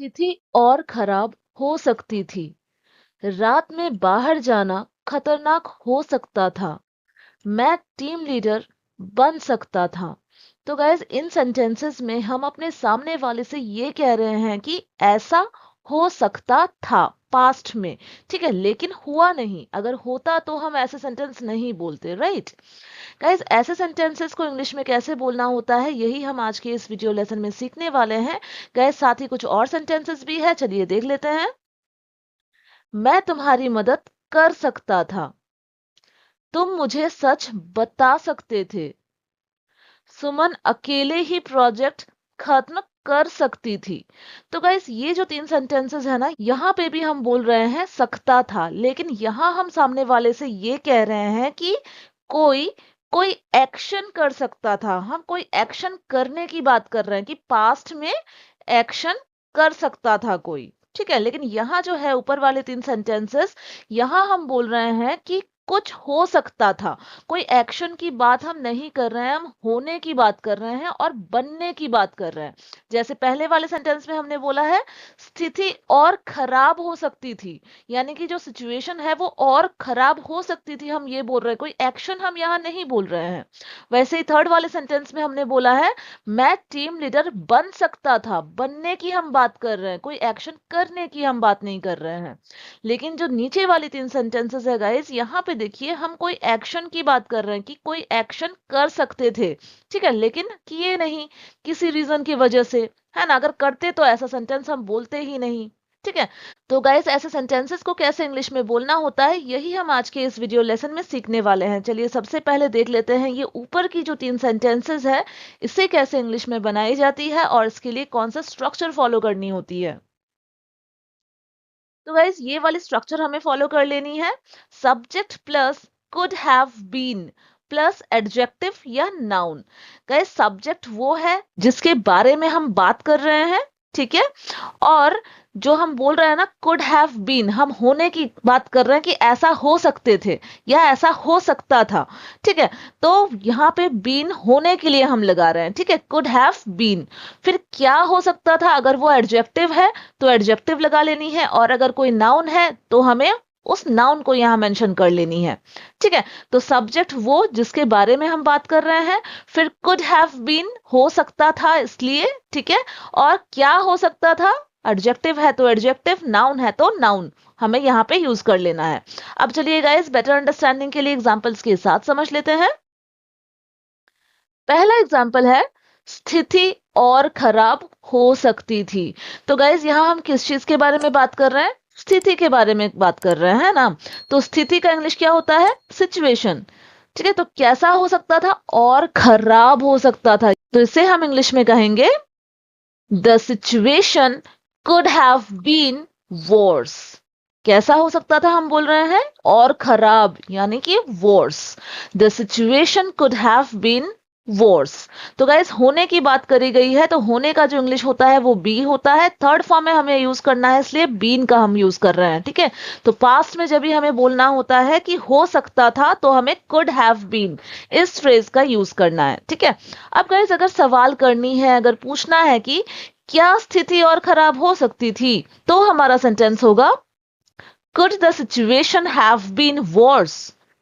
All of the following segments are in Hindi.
स्थिति और खराब हो सकती थी। रात में बाहर जाना खतरनाक हो सकता था। मैं टीम लीडर बन सकता था। तो गाइस इन सेंटेंसेस में हम अपने सामने वाले से ये कह रहे हैं कि ऐसा हो सकता था पास्ट में। ठीक है, लेकिन हुआ नहीं। अगर होता तो हम ऐसे सेंटेंस नहीं बोलते, राइट। गाइस ऐसे सेंटेंसेस को इंग्लिश में कैसे बोलना होता है यही हम आज के इस वीडियो लेसन में सीखने वाले हैं। गाइस साथ ही कुछ और सेंटेंसेस भी है, चलिए देख लेते हैं। मैं तुम्हारी मदद कर सकता था। तुम मुझे सच बता सकते थे। सुमन अकेले ही प्रोजेक्ट खत्म कर सकती थी। तो गाइस ये जो तीन सेंटेंसेस है ना, यहाँ पे भी हम बोल रहे हैं सकता था, लेकिन यहाँ हम सामने वाले से ये कह रहे हैं कि कोई कोई एक्शन कर सकता था। हम कोई एक्शन करने की बात कर रहे हैं कि पास्ट में एक्शन कर सकता था कोई। ठीक है, लेकिन यहाँ जो है ऊपर वाले तीन सेंटेंसेस, यहाँ हम बोल रहे हैं कि कुछ हो सकता था। कोई एक्शन की बात हम नहीं कर रहे हैं, हम होने की बात कर रहे हैं और बनने की बात कर रहे हैं। जैसे पहले वाले सेंटेंस में हमने बोला है स्थिति और खराब हो सकती थी, यानी कि जो सिचुएशन है वो और खराब हो सकती थी, हम ये बोल रहे हैं। कोई एक्शन हम यहाँ नहीं बोल रहे हैं। वैसे ही थर्ड वाले सेंटेंस में हमने बोला है मैं टीम लीडर बन सकता था। बनने की हम बात कर रहे हैं, कोई एक्शन करने की हम बात नहीं कर रहे हैं। लेकिन जो नीचे वाली तीन सेंटेंसेस है गाइस, यहाँ पे देखिए हम कोई एक्शन की बात कर रहे हैं कि कोई एक्शन कर सकते थे। ठीक है, लेकिन किए नहीं, किसी रीजन की वजह से, है ना। अगर करते तो ऐसा सेंटेंस हम बोलते ही नहीं। ठीक है, तो गाइस ऐसे सेंटेंसेस को कैसे इंग्लिश में बोलना होता है यही हम आज के इस वीडियो लेसन में सीखने वाले हैं। चलिए सबसे पहले देख लेते हैं ये ऊपर की जो तीन सेंटेंसेस है इसे कैसे इंग्लिश में बनाई जाती है और इसके लिए कौन सा स्ट्रक्चर फॉलो करनी होती है। तो गाइस ये वाली स्ट्रक्चर हमें फॉलो कर लेनी है। Subject plus could have been plus adjective या नाउन। गाइस सब्जेक्ट वो है जिसके बारे में हम बात कर रहे हैं, ठीक है। और जो हम बोल रहे हैं ना कुड हैव बीन, हम होने की बात कर रहे हैं कि ऐसा हो सकते थे या ऐसा हो सकता था। ठीक है, तो यहाँ पे बीन होने के लिए हम लगा रहे हैं। ठीक है, कुड हैव बीन। फिर क्या हो सकता था, अगर वो एडजेक्टिव है तो एडजेक्टिव लगा लेनी है, और अगर कोई नाउन है तो हमें उस नाउन को यहां मेंशन कर लेनी है। ठीक है, तो सब्जेक्ट वो जिसके बारे में हम बात कर रहे हैं, फिर कुड हैव बीन हो सकता था इसलिए, ठीक है। और क्या हो सकता था, एडजेक्टिव है तो एडजेक्टिव, नाउन है तो नाउन, हमें यहां पे यूज कर लेना है। अब चलिए गाइस बेटर अंडरस्टैंडिंग के लिए एग्जांपल्स के साथ समझ लेते हैं। पहला एग्जाम्पल है स्थिति और खराब हो सकती थी। तो गाइज यहाँ हम किस चीज के बारे में बात कर रहे हैं, स्थिति के बारे में बात कर रहे हैं ना। तो स्थिति का इंग्लिश क्या होता है, सिचुएशन। ठीक है, तो कैसा हो सकता था और खराब हो सकता था, तो इसे हम इंग्लिश में कहेंगे the situation could have been worse. कैसा हो सकता था हम बोल रहे हैं, और खराब यानी कि worse. The situation could have been worse. तो गाइस होने की बात करी गई है, तो होने का जो इंग्लिश होता है वो बी होता है। थर्ड फॉर्म में हमें यूज करना है इसलिए बीन का हम यूज कर रहे हैं। ठीक है, तो पास्ट में जब भी हमें बोलना होता है कि हो सकता था तो हमें कुड हैव बीन इस फ्रेज का यूज करना है। ठीक है, अब गाइस अगर सवाल करनी है, अगर पूछना है कि क्या स्थिति और खराब हो सकती थी, तो हमारा सेंटेंस होगा could the situation have been worse।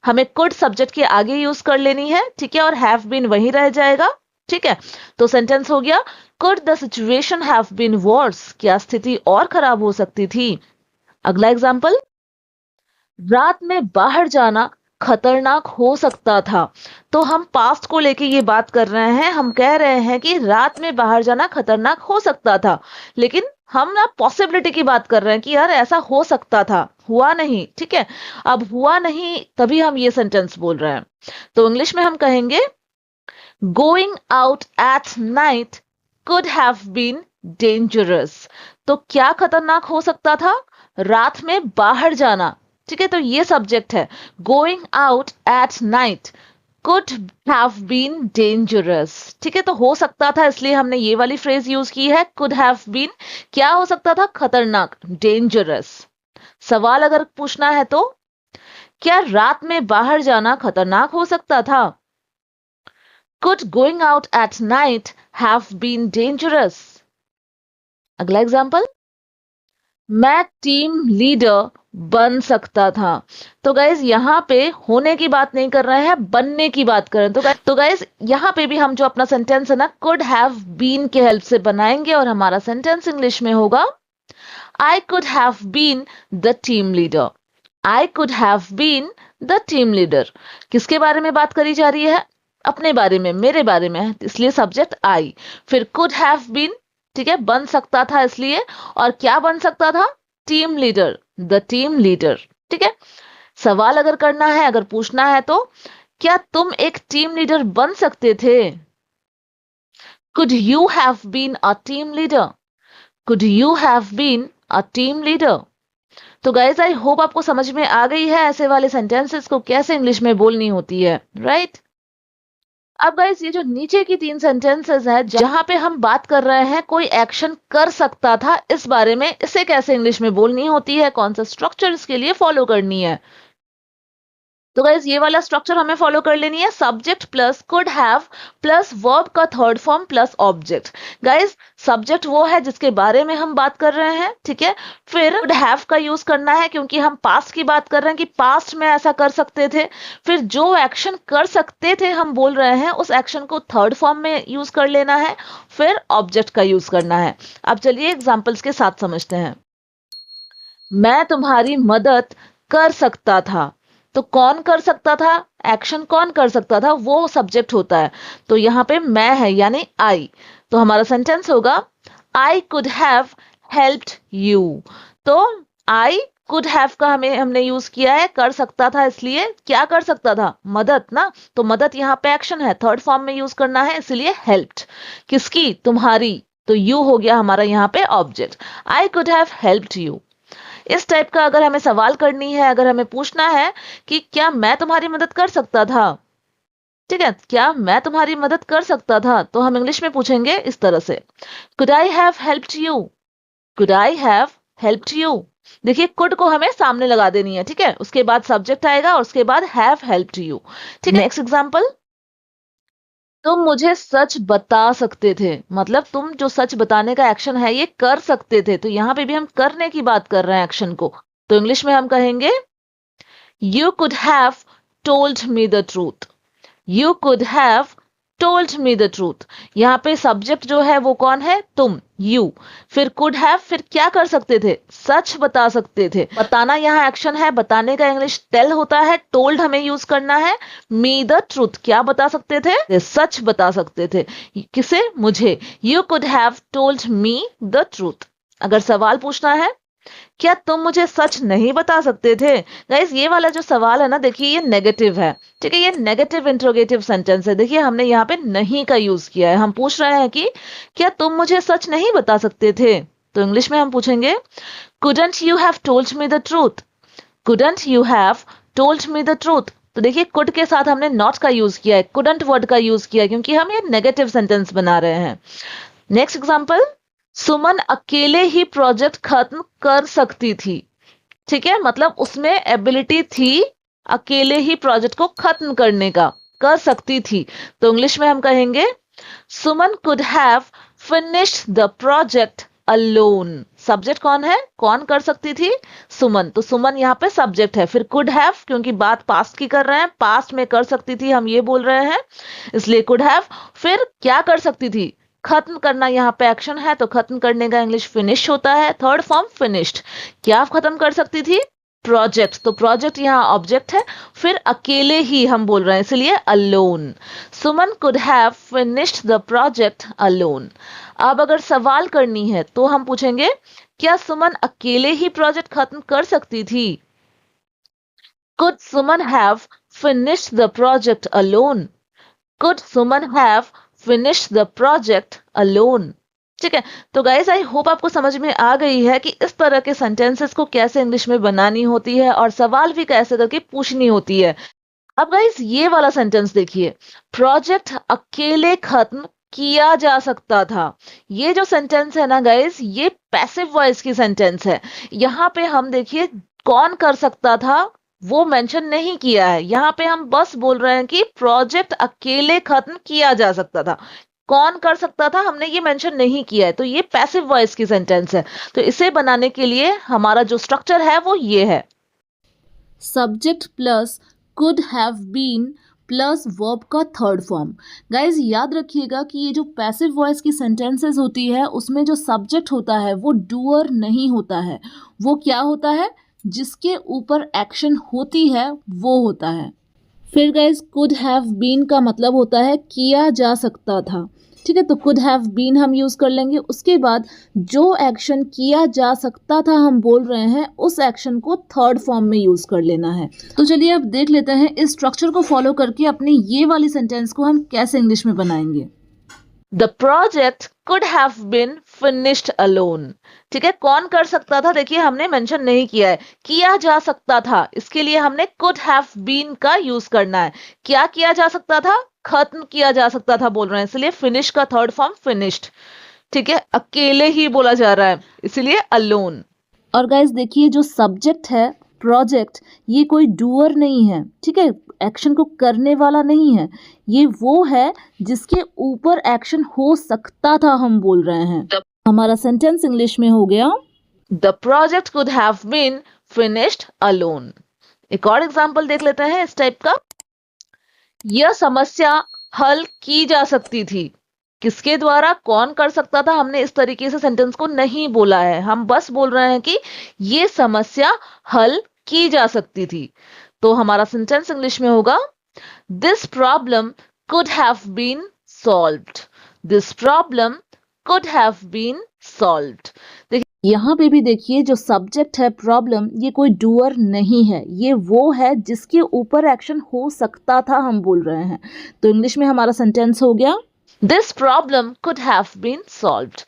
हमें could सब्जेक्ट के आगे यूज कर लेनी है, ठीक है, और have been वहीं रह जाएगा। ठीक है, तो सेंटेंस हो गया could the situation have been worse। क्या स्थिति और खराब हो सकती थी। अगला एग्जाम्पल, रात में बाहर जाना खतरनाक हो सकता था। तो हम पास्ट को लेके ये बात कर रहे हैं, हम कह रहे हैं कि रात में बाहर जाना खतरनाक हो सकता था, लेकिन हम ना पॉसिबिलिटी की बात कर रहे हैं कि यार ऐसा हो सकता था, हुआ नहीं। ठीक है, अब हुआ नहीं तभी हम ये सेंटेंस बोल रहे हैं। तो इंग्लिश में हम कहेंगे going out at night could have been dangerous. तो क्या खतरनाक हो सकता था, रात में बाहर जाना। ठीक है, तो ये सब्जेक्ट है, going out at night could have been dangerous. ठीक है, तो हो सकता था इसलिए हमने ये वाली फ्रेज यूज की है, कुड हैव बीन। क्या हो सकता था, खतरनाक, डेंजरस। सवाल अगर पूछना है तो क्या रात में बाहर जाना खतरनाक हो सकता था, could going out at night have been dangerous. अगला एग्जाम्पल, मैं टीम लीडर बन सकता था। तो गाइज यहाँ पे होने की बात नहीं कर रहे हैं, बनने की बात कर रहे हैं। तो गाइज यहाँ पे भी हम जो अपना सेंटेंस है ना कुड हैव बीन के हेल्प से बनाएंगे और हमारा सेंटेंस इंग्लिश में होगा I could have been the team leader. I could have been the team leader. किसके बारे में बात करी जा रही है? अपने बारे में, मेरे बारे में, इसलिए सब्जेक्ट आई। फिर कुड हैव बीन, ठीक है, बन सकता था इसलिए। और क्या बन सकता था? Team leader, the team leader. ठीक है। सवाल अगर करना है, अगर पूछना है तो क्या तुम एक टीम लीडर बन सकते थे? Could you have been a team leader? Could you have been a team leader? तो गाइज आई होप आपको समझ में आ गई है ऐसे वाले सेंटेंसेस को कैसे इंग्लिश में बोलनी होती है, राइट? अब गाइज ये जो नीचे की 3 सेंटेंसेस है जहां पे हम बात कर रहे हैं कोई एक्शन कर सकता था इस बारे में, इसे कैसे इंग्लिश में बोलनी होती है, कौन सा स्ट्रक्चर इसके लिए फॉलो करनी है। तो गाइज ये वाला स्ट्रक्चर हमें फॉलो कर लेनी है, subject plus could have plus verb का third form plus object. Guys subject वो है जिसके बारे में हम बात कर रहे हैं, ठीक है। फिर कुड हैव का यूज करना है क्योंकि हम पास्ट की बात कर रहे हैं कि पास्ट में ऐसा कर सकते थे। फिर जो एक्शन कर सकते थे हम बोल रहे हैं उस एक्शन को थर्ड फॉर्म में यूज कर लेना है। फिर ऑब्जेक्ट का यूज करना है। अब चलिए एग्जाम्पल्स के साथ समझते हैं। मैं तुम्हारी मदद कर सकता था। तो कौन कर सकता था? एक्शन कौन कर सकता था? वो सब्जेक्ट होता है। तो यहां पे मैं है यानी आई। तो हमारा सेंटेंस होगा I could have helped you. तो आई कुड हैव का हमने यूज किया है, कर सकता था, इसलिए क्या कर सकता था? मदद ना। तो मदद यहाँ पे एक्शन है, थर्ड फॉर्म में यूज करना है, इसलिए हेल्प्ड। किसकी? तुम्हारी। तो यू हो गया हमारा यहाँ पे object. I could have helped you. इस टाइप का अगर हमें सवाल करनी है, अगर हमें पूछना है कि क्या मैं तुम्हारी मदद कर सकता था, ठीक है, क्या मैं तुम्हारी मदद कर सकता था, तो हम इंग्लिश में पूछेंगे इस तरह से, could I have helped you? Could I have helped you? देखिए कुड को हमें सामने लगा देनी है, ठीक है, उसके बाद सब्जेक्ट आएगा और उसके बाद हैव हेल्प्ड यू। ठीक है। नेक्स्ट एग्जांपल, तुम मुझे सच बता सकते थे। मतलब तुम जो सच बताने का एक्शन है ये कर सकते थे। तो यहां पे भी हम करने की बात कर रहे हैं एक्शन को। तो इंग्लिश में हम कहेंगे you could have told me the truth. You could have told me the truth. यहाँ पे सब्जेक्ट जो है वो कौन है? तुम, यू। फिर कुड हैव, फिर क्या कर सकते थे? सच बता सकते थे। बताना यहाँ एक्शन है, बताने का इंग्लिश टेल होता है, टोल्ड हमें यूज करना है। मी द ट्रूथ, क्या बता सकते थे? सच बता सकते थे। किसे? मुझे। You could have told me the truth. अगर सवाल पूछना है, क्या तुम मुझे सच नहीं बता सकते थे? गाइस ये वाला जो सवाल है ना, देखिए ये नेगेटिव है, ठीक है, ये नेगेटिव इंट्रोगेटिव सेंटेंस है। देखिए हमने यहाँ पे नहीं का यूज किया है। हम पूछ रहे हैं कि क्या तुम मुझे सच नहीं बता सकते थे? तो इंग्लिश में हम पूछेंगे couldn't you have told me the truth? Couldn't you have told me the truth? तो देखिए कुड के साथ हमने नॉट का यूज किया है, कुडंट वर्ड का यूज किया है, क्योंकि हम ये नेगेटिव सेंटेंस बना रहे हैं। नेक्स्ट एग्जाम्पल, सुमन अकेले ही प्रोजेक्ट खत्म कर सकती थी। ठीक है, मतलब उसमें एबिलिटी थी अकेले ही प्रोजेक्ट को खत्म करने का, कर सकती थी। तो इंग्लिश में हम कहेंगे Suman could have finished the project alone. Subject कौन है? कौन कर सकती थी? सुमन। तो सुमन यहाँ पे सब्जेक्ट है। फिर कुड हैव, क्योंकि बात पास्ट की कर रहे हैं, पास्ट में कर सकती थी हम ये बोल रहे हैं, इसलिए कुड हैव। फिर क्या कर सकती थी? खत्म करना यहाँ पे एक्शन है, तो खत्म करने का इंग्लिश फिनिश होता है, थर्ड फॉर्म फिनिश्ड। क्या खत्म कर सकती थी? प्रोजेक्ट। तो प्रोजेक्ट यहाँ ऑब्जेक्ट है। फिर अकेले ही हम बोल रहे हैं, इसलिए alone. Suman could have finished the project alone. अब अगर सवाल करनी है तो हम पूछेंगे क्या सुमन अकेले ही प्रोजेक्ट खत्म कर सकती थी? Could Suman have finished the project alone? Could Suman have finish the project alone? ठीक है। तो गाइस आई होप आपको समझ में आ गई है कि इस तरह के सेंटेंसेस को कैसे इंग्लिश में बनानी होती है और सवाल भी कैसे करके पूछनी होती है। अब गाइस ये वाला सेंटेंस देखिए, प्रोजेक्ट अकेले खत्म किया जा सकता था। ये जो सेंटेंस है ना गाइस, ये पैसिव वॉइस की सेंटेंस है। यहाँ पे हम देखिए कौन कर सकता था वो मेंशन नहीं किया है। यहाँ पे हम बस बोल रहे हैं कि प्रोजेक्ट अकेले खत्म किया जा सकता था। कौन कर सकता था हमने ये मेंशन नहीं किया है, तो ये पैसिव वॉइस की सेंटेंस है। तो इसे बनाने के लिए हमारा जो स्ट्रक्चर है वो ये है, subject plus could have been plus verb का थर्ड फॉर्म। गाइज याद रखिएगा कि ये जो पैसिव वॉइस की सेंटेंसेस होती है उसमें जो सब्जेक्ट होता है वो डूअर नहीं होता है, वो क्या होता है, जिसके ऊपर एक्शन होती है वो होता है। फिर गाइज कुड हैव बीन का मतलब होता है किया जा सकता था, ठीक है, तो कुड हैव बीन हम यूज़ कर लेंगे। उसके बाद जो एक्शन किया जा सकता था हम बोल रहे हैं, उस एक्शन को थर्ड फॉर्म में यूज़ कर लेना है। तो चलिए अब देख लेते हैं इस स्ट्रक्चर को फॉलो करके अपने ये वाली सेंटेंस को हम कैसे इंग्लिश में बनाएंगे। The project could have been finished alone. ठीक है, कौन कर सकता था, देखिए हमने मेंशन नहीं किया है, किया जा सकता था, इसके लिए हमने कुड हैव बीन का यूज करना है। क्या किया जा सकता था, खत्म किया जा सकता था बोल रहे हैं, इसलिए फिनिश का थर्ड फॉर्म फिनिश्ड। ठीक है, अकेले ही बोला जा रहा है, इसलिए अलोन। और गाइज देखिए जो सब्जेक्ट है प्रोजेक्ट, ये कोई डूअर नहीं है, ठीक है, एक्शन को करने वाला नहीं है, ये वो है जिसके ऊपर एक्शन हो सकता था हम बोल रहे हैं। हमारा सेंटेंस इंग्लिश में हो गया, the project could have been finished alone. एक और एग्जांपल देख लेते हैं इस टाइप का, यह समस्या हल की जा सकती थी, किसके द्वारा, कौन कर सकता था, हमने इस तरीके से सेंटेंस को नहीं बोला है, हम बस बोल रहे हैं कि ये समस्या हल की जा सकती थी। तो हमारा सेंटेंस इंग्लिश में होगा, this problem could have been solved. This problem could have been solved. देखिए यहाँ पे भी देखिए जो सब्जेक्ट है प्रॉब्लम, ये कोई डूअर नहीं है, ये वो है जिसके ऊपर एक्शन हो सकता था हम बोल रहे हैं। तो इंग्लिश में हमारा सेंटेंस हो गया, This problem could have been solved।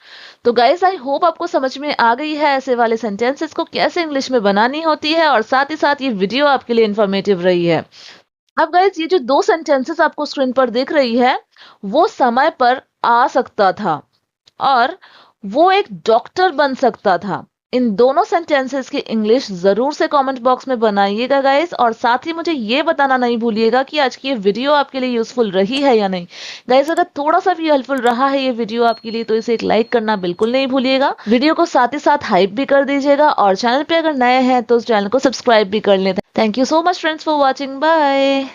तो गाइज आई होप आपको समझ में आ गई है ऐसे वाले सेंटेंसेस को कैसे इंग्लिश में बनानी होती है, और साथ ही साथ ये वीडियो आपके लिए इंफॉर्मेटिव रही है। अब गाइज ये जो दो सेंटेंसेस आपको स्क्रीन पर दिख रही है, वो समय पर आ सकता था और वो एक डॉक्टर बन सकता था। इन दोनों सेंटेंसेस की इंग्लिश जरूर से कमेंट बॉक्स में बनाइएगा गाइस, और साथ ही मुझे ये बताना नहीं भूलिएगा कि आज की ये वीडियो आपके लिए यूजफुल रही है या नहीं। गाइस अगर थोड़ा सा भी हेल्पफुल रहा है ये वीडियो आपके लिए, तो इसे एक लाइक करना बिल्कुल नहीं भूलिएगा। वीडियो को साथ ही साथ हाइप भी कर दीजिएगा, और चैनल पे अगर नए हैं तो उस चैनल को सब्सक्राइब भी कर लेते हैं। Thank you so much friends for watching, bye.